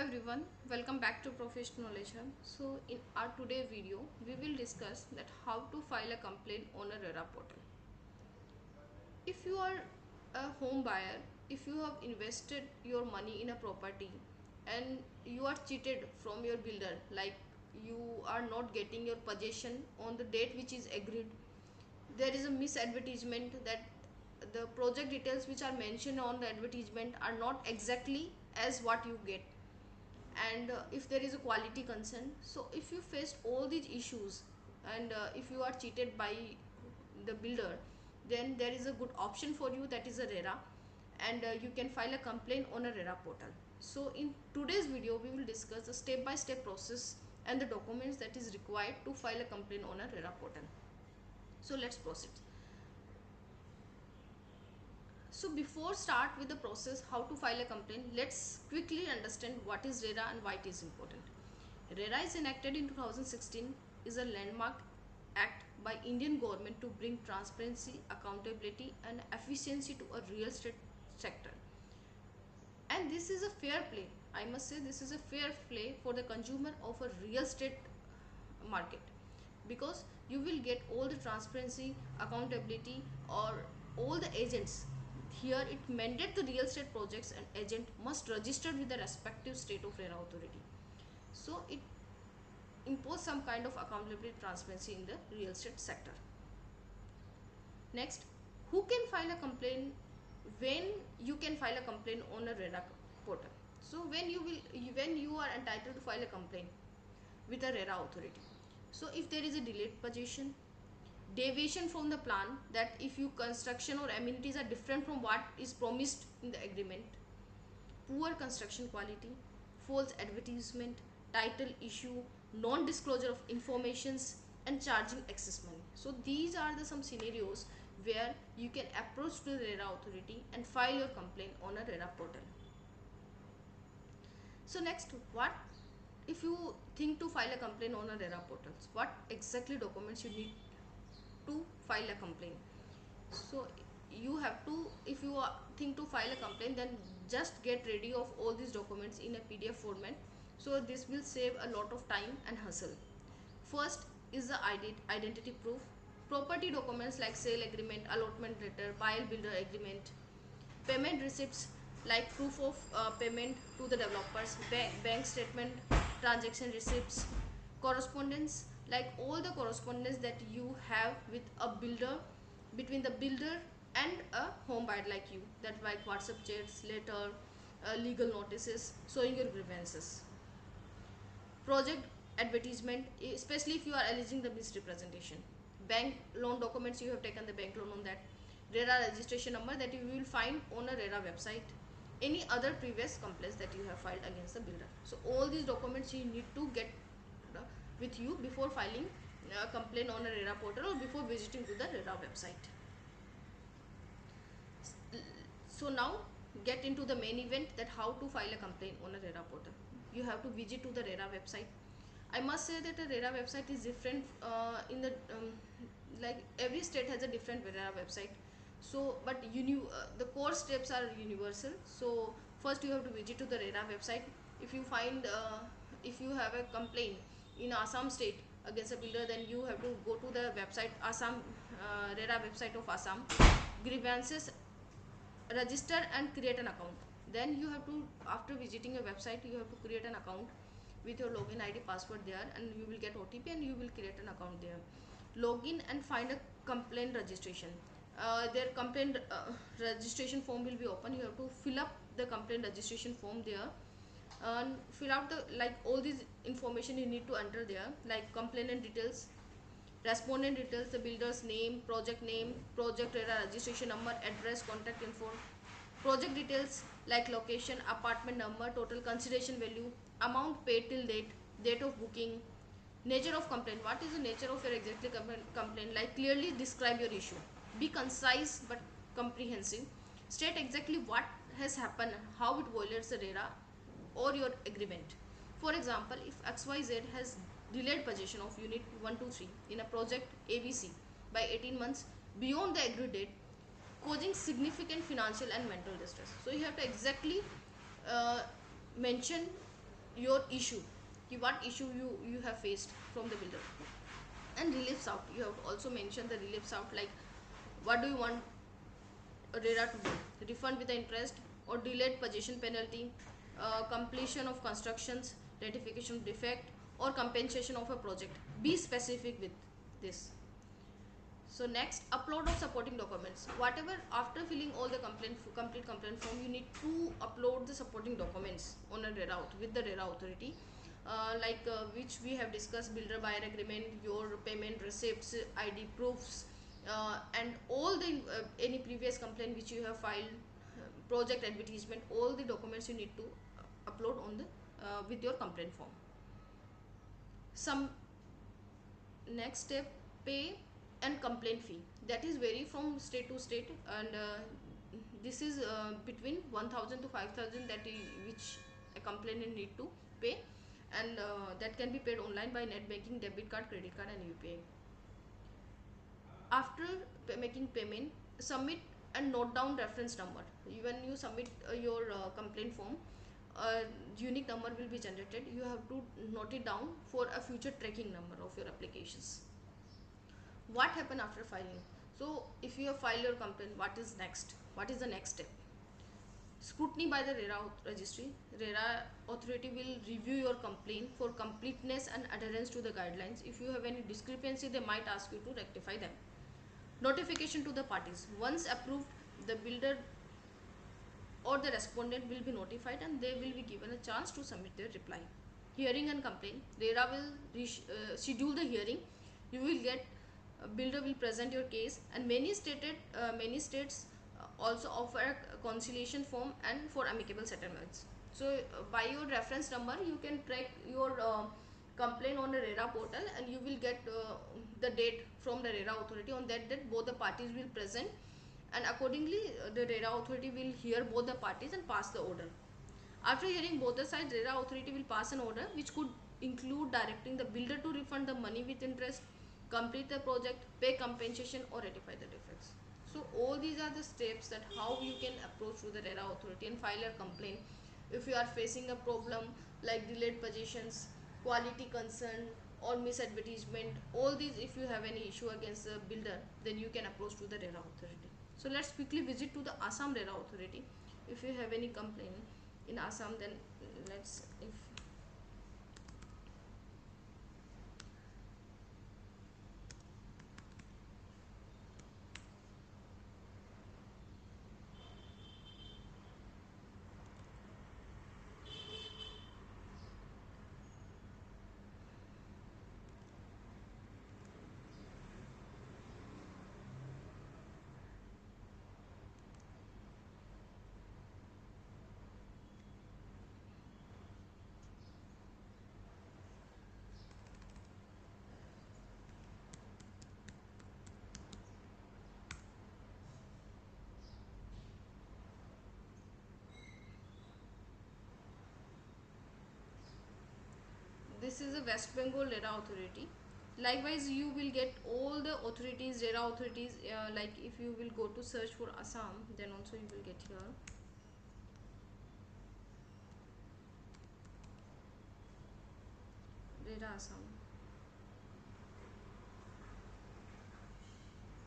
everyone, welcome back to Professional Knowledge Hub. So in our today video, we will discuss that how to file a complaint on a RERA portal. If you are a home buyer, if you have invested your money in a property and you are cheated from your builder, like you are not getting your possession on the date which is agreed, there is a misadvertisement that the project details which are mentioned on the advertisement are not exactly as what you get, and if there is a quality concern. So if you face all these issues and if you are cheated by the builder, then there is a good option for you, that is a RERA, and you can file a complaint on a RERA portal. So in today's video we will discuss the step-by-step process and the documents that is required to file a complaint on a RERA portal. So let's proceed. So before start with the process how to file a complaint, let's quickly understand what is RERA and why it is important. RERA is enacted in 2016, is a landmark act by Indian government to bring transparency, accountability and efficiency to a real estate sector. And this is a fair play. I must say this is a fair play for the consumer of a real estate market, because you will get all the transparency, accountability, or all the agents. Here it mandates the real estate projects and agent must register with the respective state of RERA authority. So it impose some kind of accountability, transparency in the real estate sector. Next, who can file a complaint? When you can file a complaint on a RERA portal? So when you are entitled to file a complaint with a RERA authority. So if there is a delayed possession, deviation from the plan, that if your construction or amenities are different from what is promised in the agreement, poor construction quality, false advertisement, title issue, non-disclosure of informations and charging excess money. So these are the some scenarios where you can approach to the RERA authority and file your complaint on a RERA portal. So next, what if you think to file a complaint on a RERA portal? What exactly documents you need to file a complaint? So you have to, if you think to file a complaint, then just get ready of all these documents in a PDF format. So this will save a lot of time and hassle. First is the identity proof, property documents like sale agreement, allotment letter, buyer builder agreement, payment receipts like proof of payment to the developers, bank statement, transaction receipts, correspondence like all the correspondence that you have with a builder, between the builder and a home buyer like you, that like WhatsApp chats, letter, legal notices showing your grievances, project advertisement, especially if you are alleging the misrepresentation, bank loan documents, you have taken the bank loan on that, RERA registration number that you will find on a RERA website, any other previous complaints that you have filed against the builder. So all these documents you need to get with you before filing a complaint on a RERA portal or before visiting to the RERA website. So now get into the main event, that how to file a complaint on a RERA portal. You have to visit to the RERA website. I must say that the RERA website is different in the like every state has a different RERA website. So but the core steps are universal. So first you have to visit to the RERA website. If you find if you have a complaint in Assam state against a builder, then you have to go to the website, Assam RERA website of Assam, grievances, register and create an account. Then you have to, after visiting a website, you have to create an account with your login ID, password there, and you will get OTP and you will create an account there. Login and find a complaint registration. Their complaint registration form will be open. You have to fill up the complaint registration form there and fill out the like all these information you need to enter there, like complainant details, respondent details, the builder's name, project RERA registration number, address, contact info, project details like location, apartment number, total consideration value, amount paid till date of booking, nature of complaint, what is the nature of your exactly complaint, like clearly describe your issue, be concise but comprehensive, state exactly what has happened, how it violates the RERA or your agreement. For example, if XYZ has delayed possession of unit 123 in a project ABC by 18 months beyond the agreed date, causing significant financial and mental distress. So you have to exactly mention your issue, what issue you have faced from the builder. And reliefs out, you have also mentioned the reliefs out, like what do you want RERA to do: refund with the interest or delayed possession penalty, completion of constructions, rectification of defect, or compensation of a project. Be specific with this. So next, upload of supporting documents. Whatever, after filling all the complete complaint form, you need to upload the supporting documents on a RERA with the RERA authority, which we have discussed: builder buyer agreement, your payment receipts, ID proofs, and all the any previous complaint which you have filed, project advertisement, all the documents you need to upload on the with your complaint form. Some next step, pay and complaint fee. That is vary from state to state, and this is between 1000 to 5000 which a complainant need to pay, and that can be paid online by net banking, debit card, credit card, and UPI. After making payment, submit and note down reference number. When you submit your complaint form, a unique number will be generated. You have to note it down for a future tracking number of your applications. What happened after filing? So if you have filed your complaint, what is next? What is the next step? Scrutiny by the RERA registry. RERA authority will review your complaint for completeness and adherence to the guidelines. If you have any discrepancy, they might ask you to rectify them. Notification to the parties. Once approved, the builder or the respondent will be notified, and they will be given a chance to submit their reply. Hearing and complaint. RERA will schedule the hearing. You will get, builder will present your case, and many states also offer a conciliation form and for amicable settlements. So by your reference number, you can track your complaint on the RERA portal, and you will get the date from the RERA authority. On that date, both the parties will present, and accordingly the RERA authority will hear both the parties and pass the order. After hearing both the sides, RERA authority will pass an order which could include directing the builder to refund the money with interest, complete the project, pay compensation, or rectify the defects. So all these are the steps that how you can approach to the RERA authority and file a complaint if you are facing a problem like delayed possessions, quality concern, or misadvertisement. All these, if you have any issue against the builder, then you can approach to the RERA authority. So let's quickly visit to the Assam RERA authority. If you have any complaint in Assam, then let's, if this is a West Bengal RERA authority. Likewise, you will get all the authorities, RERA authorities, like if you will go to search for Assam, then also you will get here. RERA Assam.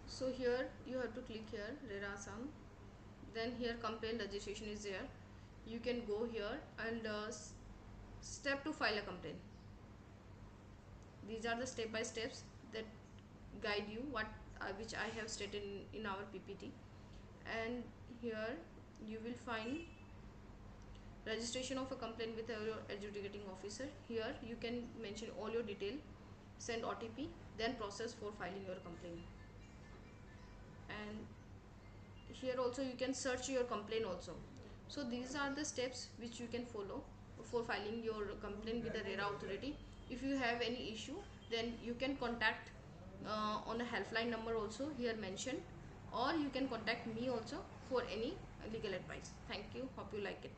So here you have to click here, RERA Assam. Then here complaint registration is there. You can go here and step to file a complaint. These are the step by steps that guide you, what which I have stated in our PPT. And here you will find registration of a complaint with your adjudicating officer. Here you can mention all your detail, send OTP, then process for filing your complaint. And here also you can search your complaint also. So these are the steps which you can follow for filing your complaint with the RERA authority. If you have any issue, then you can contact on a helpline number also here mentioned, or you can contact me also for any legal advice. Thank you. Hope you like it.